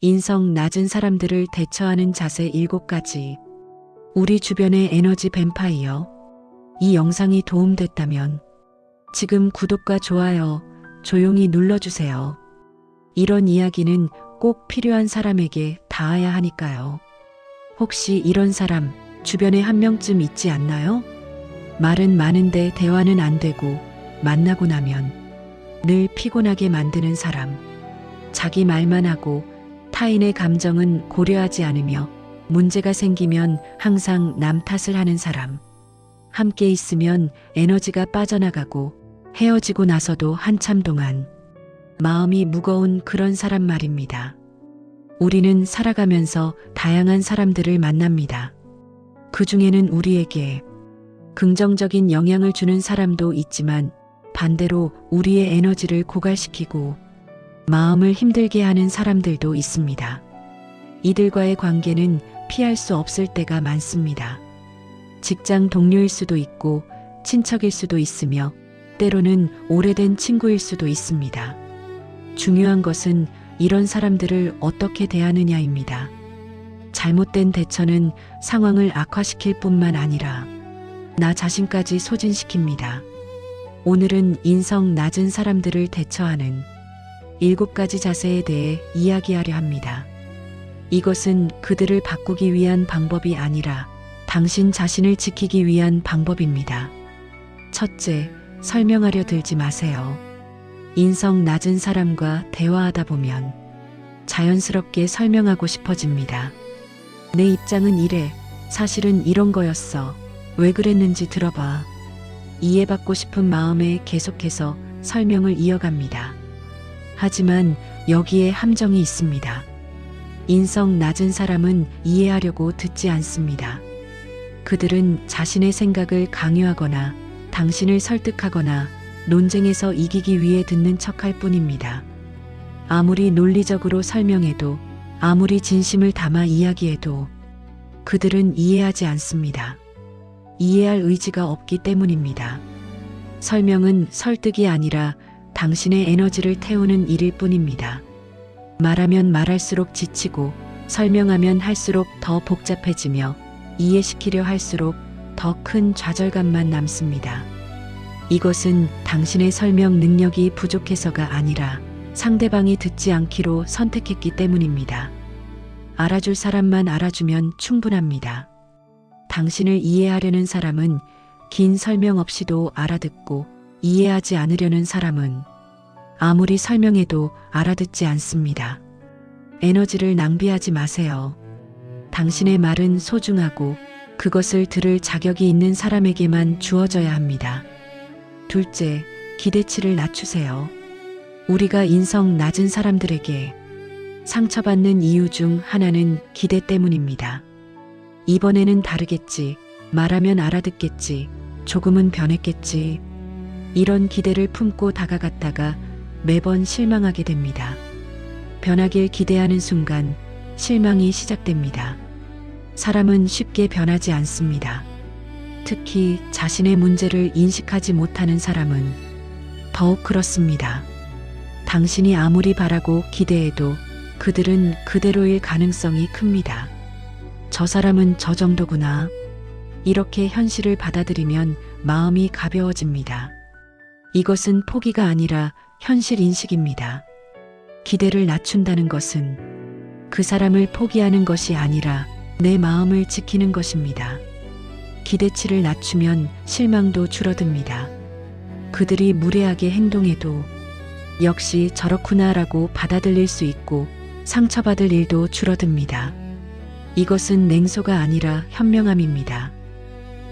인성 낮은 사람들을 대처하는 자세 7가지. 우리 주변의 에너지 뱀파이어. 이 영상이 도움됐다면 지금 구독과 좋아요 조용히 눌러주세요. 이런 이야기는 꼭 필요한 사람에게 닿아야 하니까요. 혹시 이런 사람 주변에 한 명쯤 있지 않나요? 말은 많은데 대화는 안 되고 만나고 나면 늘 피곤하게 만드는 사람. 자기 말만 하고 타인의 감정은 고려하지 않으며 문제가 생기면 항상 남 탓을 하는 사람. 함께 있으면 에너지가 빠져나가고 헤어지고 나서도 한참 동안 마음이 무거운 그런 사람 말입니다. 우리는 살아가면서 다양한 사람들을 만납니다. 그 중에는 우리에게 긍정적인 영향을 주는 사람도 있지만 반대로 우리의 에너지를 고갈시키고 마음을 힘들게 하는 사람들도 있습니다. 이들과의 관계는 피할 수 없을 때가 많습니다. 직장 동료일 수도 있고 친척일 수도 있으며 때로는 오래된 친구일 수도 있습니다. 중요한 것은 이런 사람들을 어떻게 대하느냐입니다. 잘못된 대처는 상황을 악화시킬 뿐만 아니라 나 자신까지 소진시킵니다. 오늘은 인성 낮은 사람들을 대처하는 7가지 자세에 대해 이야기하려 합니다. 이것은 그들을 바꾸기 위한 방법이 아니라 당신 자신을 지키기 위한 방법입니다. 첫째, 설명하려 들지 마세요. 인성 낮은 사람과 대화하다 보면 자연스럽게 설명하고 싶어집니다. 내 입장은 이래. 사실은 이런 거였어. 왜 그랬는지 들어봐. 이해받고 싶은 마음에 계속해서 설명을 이어갑니다. 하지만 여기에 함정이 있습니다. 인성 낮은 사람은 이해하려고 듣지 않습니다. 그들은 자신의 생각을 강요하거나 당신을 설득하거나 논쟁에서 이기기 위해 듣는 척할 뿐입니다. 아무리 논리적으로 설명해도 아무리 진심을 담아 이야기해도 그들은 이해하지 않습니다. 이해할 의지가 없기 때문입니다. 설명은 설득이 아니라 당신의 에너지를 태우는 일일 뿐입니다. 말하면 말할수록 지치고 설명하면 할수록 더 복잡해지며 이해시키려 할수록 더 큰 좌절감만 남습니다. 이것은 당신의 설명 능력이 부족해서가 아니라 상대방이 듣지 않기로 선택했기 때문입니다. 알아줄 사람만 알아주면 충분합니다. 당신을 이해하려는 사람은 긴 설명 없이도 알아듣고 이해하지 않으려는 사람은 아무리 설명해도 알아듣지 않습니다. 에너지를 낭비하지 마세요. 당신의 말은 소중하고 그것을 들을 자격이 있는 사람에게만 주어져야 합니다. 둘째, 기대치를 낮추세요. 우리가 인성 낮은 사람들에게 상처받는 이유 중 하나는 기대 때문입니다. 이번에는 다르겠지, 말하면 알아듣겠지, 조금은 변했겠지. 이런 기대를 품고 다가갔다가 매번 실망하게 됩니다. 변하길 기대하는 순간 실망이 시작됩니다. 사람은 쉽게 변하지 않습니다. 특히 자신의 문제를 인식하지 못하는 사람은 더욱 그렇습니다. 당신이 아무리 바라고 기대해도 그들은 그대로일 가능성이 큽니다. 저 사람은 저 정도구나. 이렇게 현실을 받아들이면 마음이 가벼워집니다. 이것은 포기가 아니라 현실 인식입니다. 기대를 낮춘다는 것은 그 사람을 포기하는 것이 아니라 내 마음을 지키는 것입니다. 기대치를 낮추면 실망도 줄어듭니다. 그들이 무례하게 행동해도 역시 저렇구나라고 받아들일 수 있고 상처받을 일도 줄어듭니다. 이것은 냉소가 아니라 현명함입니다.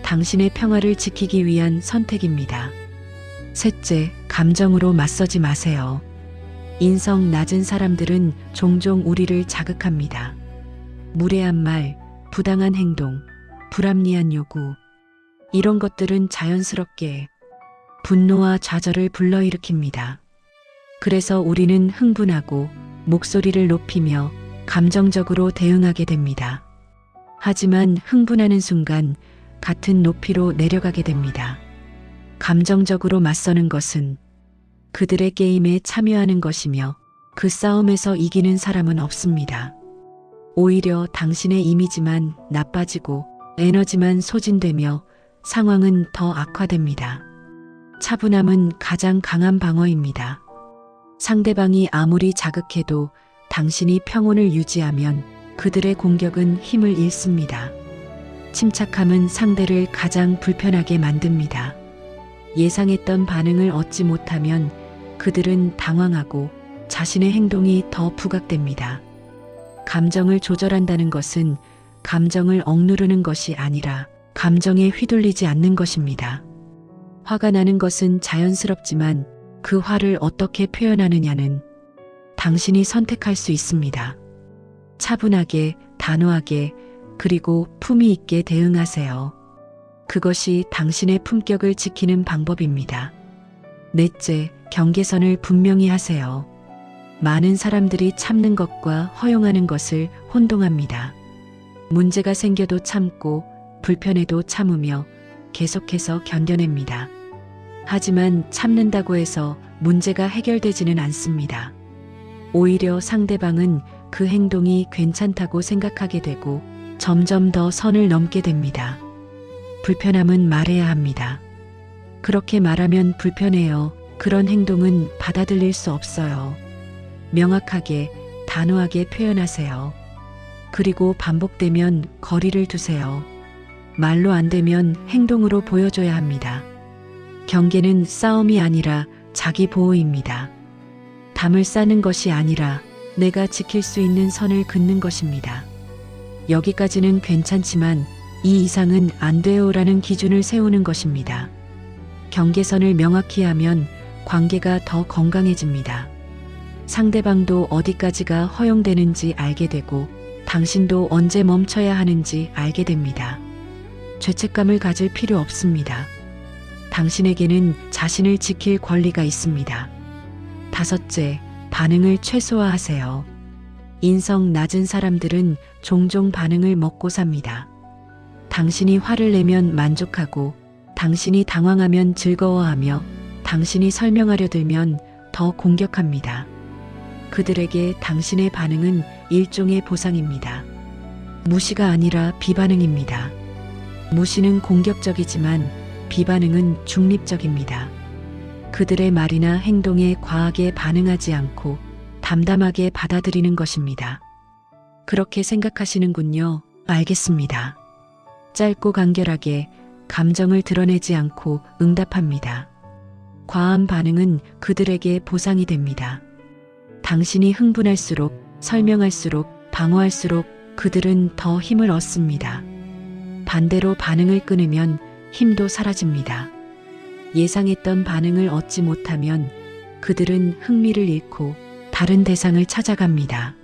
당신의 평화를 지키기 위한 선택입니다. 셋째, 감정으로 맞서지 마세요. 인성 낮은 사람들은 종종 우리를 자극합니다. 무례한 말, 부당한 행동, 불합리한 요구. 이런 것들은 자연스럽게 분노와 좌절을 불러일으킵니다. 그래서 우리는 흥분하고 목소리를 높이며 감정적으로 대응하게 됩니다. 하지만 흥분하는 순간 같은 높이로 내려가게 됩니다. 감정적으로 맞서는 것은 그들의 게임에 참여하는 것이며 그 싸움에서 이기는 사람은 없습니다. 오히려 당신의 이미지만 나빠지고 에너지만 소진되며 상황은 더 악화됩니다. 차분함은 가장 강한 방어입니다. 상대방이 아무리 자극해도 당신이 평온을 유지하면 그들의 공격은 힘을 잃습니다. 침착함은 상대를 가장 불편하게 만듭니다. 예상했던 반응을 얻지 못하면 그들은 당황하고 자신의 행동이 더 부각됩니다. 감정을 조절한다는 것은 감정을 억누르는 것이 아니라 감정에 휘둘리지 않는 것입니다. 화가 나는 것은 자연스럽지만 그 화를 어떻게 표현하느냐는 당신이 선택할 수 있습니다. 차분하게, 단호하게, 그리고 품위 있게 대응하세요. 그것이 당신의 품격을 지키는 방법입니다. 넷째, 경계선을 분명히 하세요. 많은 사람들이 참는 것과 허용하는 것을 혼동합니다. 문제가 생겨도 참고 불편해도 참으며 계속해서 견뎌냅니다. 하지만 참는다고 해서 문제가 해결되지는 않습니다. 오히려 상대방은 그 행동이 괜찮다고 생각하게 되고 점점 더 선을 넘게 됩니다. 불편함은 말해야 합니다. 그렇게 말하면 불편해요. 그런 행동은 받아들일 수 없어요. 명확하게, 단호하게 표현하세요. 그리고 반복되면 거리를 두세요. 말로 안 되면 행동으로 보여줘야 합니다. 경계는 싸움이 아니라 자기 보호입니다. 담을 쌓는 것이 아니라 내가 지킬 수 있는 선을 긋는 것입니다. 여기까지는 괜찮지만 이 이상은 안 돼요라는 기준을 세우는 것입니다. 경계선을 명확히 하면 관계가 더 건강해집니다. 상대방도 어디까지가 허용되는지 알게 되고 당신도 언제 멈춰야 하는지 알게 됩니다. 죄책감을 가질 필요 없습니다. 당신에게는 자신을 지킬 권리가 있습니다. 다섯째, 반응을 최소화하세요. 인성 낮은 사람들은 종종 반응을 먹고 삽니다. 당신이 화를 내면 만족하고 당신이 당황하면 즐거워하며 당신이 설명하려 들면 더 공격합니다. 그들에게 당신의 반응은 일종의 보상입니다. 무시가 아니라 비반응입니다. 무시는 공격적이지만 비반응은 중립적입니다. 그들의 말이나 행동에 과하게 반응하지 않고 담담하게 받아들이는 것입니다. 그렇게 생각하시는군요. 알겠습니다. 짧고 간결하게 감정을 드러내지 않고 응답합니다. 과한 반응은 그들에게 보상이 됩니다. 당신이 흥분할수록, 설명할수록, 방어할수록 그들은 더 힘을 얻습니다. 반대로 반응을 끊으면 힘도 사라집니다. 예상했던 반응을 얻지 못하면 그들은 흥미를 잃고 다른 대상을 찾아갑니다.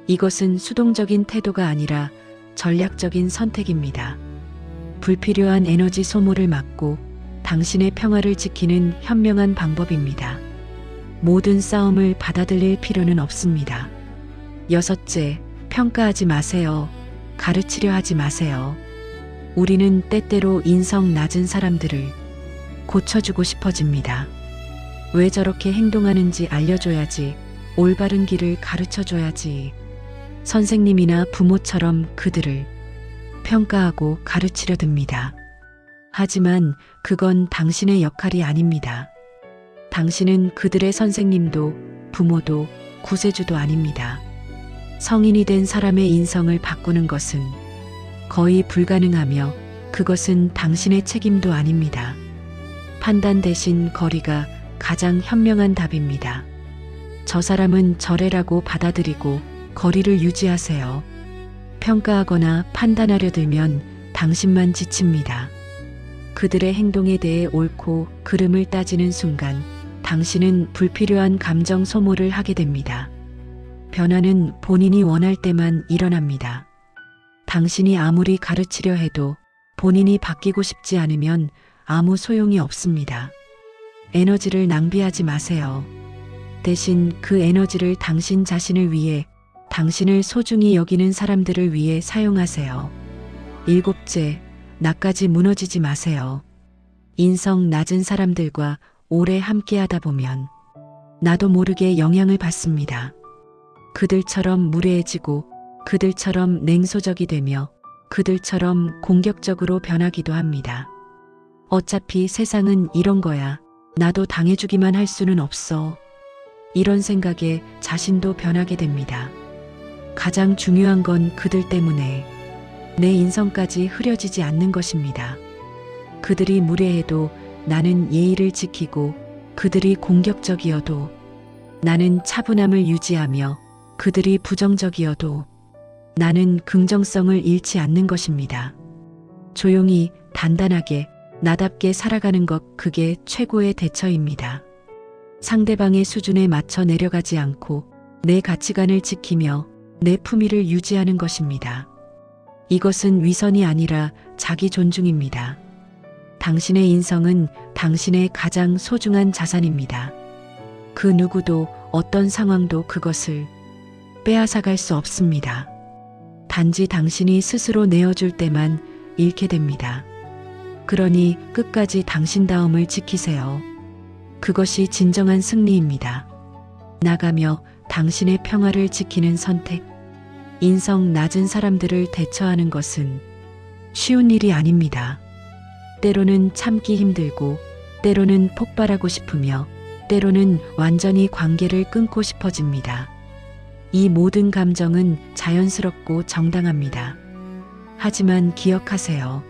이것은 수동적인 태도가 아니라 전략적인 선택입니다. 불필요한 에너지 소모를 막고 당신의 평화를 지키는 현명한 방법입니다. 모든 싸움을 받아들일 필요는 없습니다. 여섯째, 평가하지 마세요. 가르치려 하지 마세요. 우리는 때때로 인성 낮은 사람들을 고쳐주고 싶어집니다. 왜 저렇게 행동하는지 알려줘야지, 올바른 길을 가르쳐줘야지. 선생님이나 부모처럼 그들을 평가하고 가르치려 듭니다. 하지만 그건 당신의 역할이 아닙니다. 당신은 그들의 선생님도 부모도 구세주도 아닙니다. 성인이 된 사람의 인성을 바꾸는 것은 거의 불가능하며 그것은 당신의 책임도 아닙니다. 판단 대신 거리가 가장 현명한 답입니다. 저 사람은 저래라고 받아들이고 거리를 유지하세요. 평가하거나 판단하려 들면 당신만 지칩니다. 그들의 행동에 대해 옳고 그름을 따지는 순간 당신은 불필요한 감정 소모를 하게 됩니다. 변화는 본인이 원할 때만 일어납니다. 당신이 아무리 가르치려 해도 본인이 바뀌고 싶지 않으면 아무 소용이 없습니다. 에너지를 낭비하지 마세요. 대신 그 에너지를 당신 자신을 위해, 당신을 소중히 여기는 사람들을 위해 사용하세요. 일곱째, 나까지 무너지지 마세요. 인성 낮은 사람들과 오래 함께하다 보면 나도 모르게 영향을 받습니다. 그들처럼 무례해지고 그들처럼 냉소적이 되며 그들처럼 공격적으로 변하기도 합니다. 어차피 세상은 이런 거야. 나도 당해주기만 할 수는 없어. 이런 생각에 자신도 변하게 됩니다. 가장 중요한 건 그들 때문에 내 인성까지 흐려지지 않는 것입니다. 그들이 무례해도 나는 예의를 지키고 그들이 공격적이어도 나는 차분함을 유지하며 그들이 부정적이어도 나는 긍정성을 잃지 않는 것입니다. 조용히 단단하게 나답게 살아가는 것, 그게 최고의 대처입니다. 상대방의 수준에 맞춰 내려가지 않고 내 가치관을 지키며 내 품위를 유지하는 것입니다. 이것은 위선이 아니라 자기 존중입니다. 당신의 인성은 당신의 가장 소중한 자산입니다. 그 누구도 어떤 상황도 그것을 빼앗아갈 수 없습니다. 단지 당신이 스스로 내어줄 때만 잃게 됩니다. 그러니 끝까지 당신다움을 지키세요. 그것이 진정한 승리입니다. 나가며 당신의 평화를 지키는 선택. 인성 낮은 사람들을 대처하는 것은 쉬운 일이 아닙니다. 때로는 참기 힘들고, 때로는 폭발하고 싶으며, 때로는 완전히 관계를 끊고 싶어집니다. 이 모든 감정은 자연스럽고 정당합니다. 하지만 기억하세요.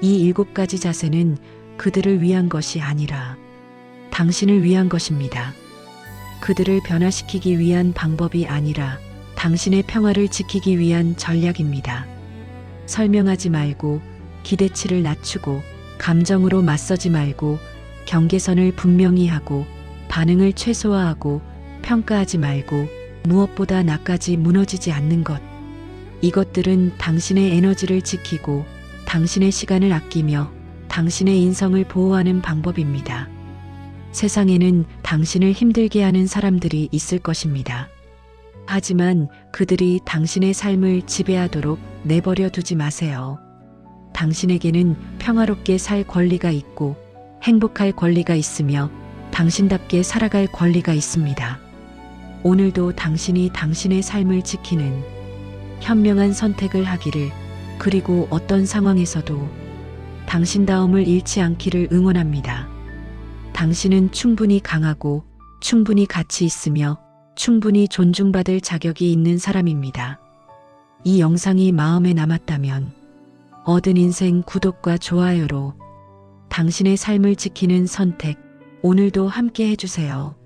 이 7가지 자세는 그들을 위한 것이 아니라 당신을 위한 것입니다. 그들을 변화시키기 위한 방법이 아니라 당신의 평화를 지키기 위한 전략입니다. 설명하지 말고, 기대치를 낮추고, 감정으로 맞서지 말고, 경계선을 분명히 하고, 반응을 최소화하고, 평가하지 말고, 무엇보다 나까지 무너지지 않는 것. 이것들은 당신의 에너지를 지키고 당신의 시간을 아끼며 당신의 인성을 보호하는 방법입니다. 세상에는 당신을 힘들게 하는 사람들이 있을 것입니다. 하지만 그들이 당신의 삶을 지배하도록 내버려 두지 마세요. 당신에게는 평화롭게 살 권리가 있고 행복할 권리가 있으며 당신답게 살아갈 권리가 있습니다. 오늘도 당신이 당신의 삶을 지키는 현명한 선택을 하기를, 그리고 어떤 상황에서도 당신다움을 잃지 않기를 응원합니다. 당신은 충분히 강하고 충분히 가치 있으며 충분히 존중받을 자격이 있는 사람입니다. 이 영상이 마음에 남았다면 얻은 인생 구독과 좋아요로 당신의 삶을 지키는 선택, 오늘도 함께 해주세요.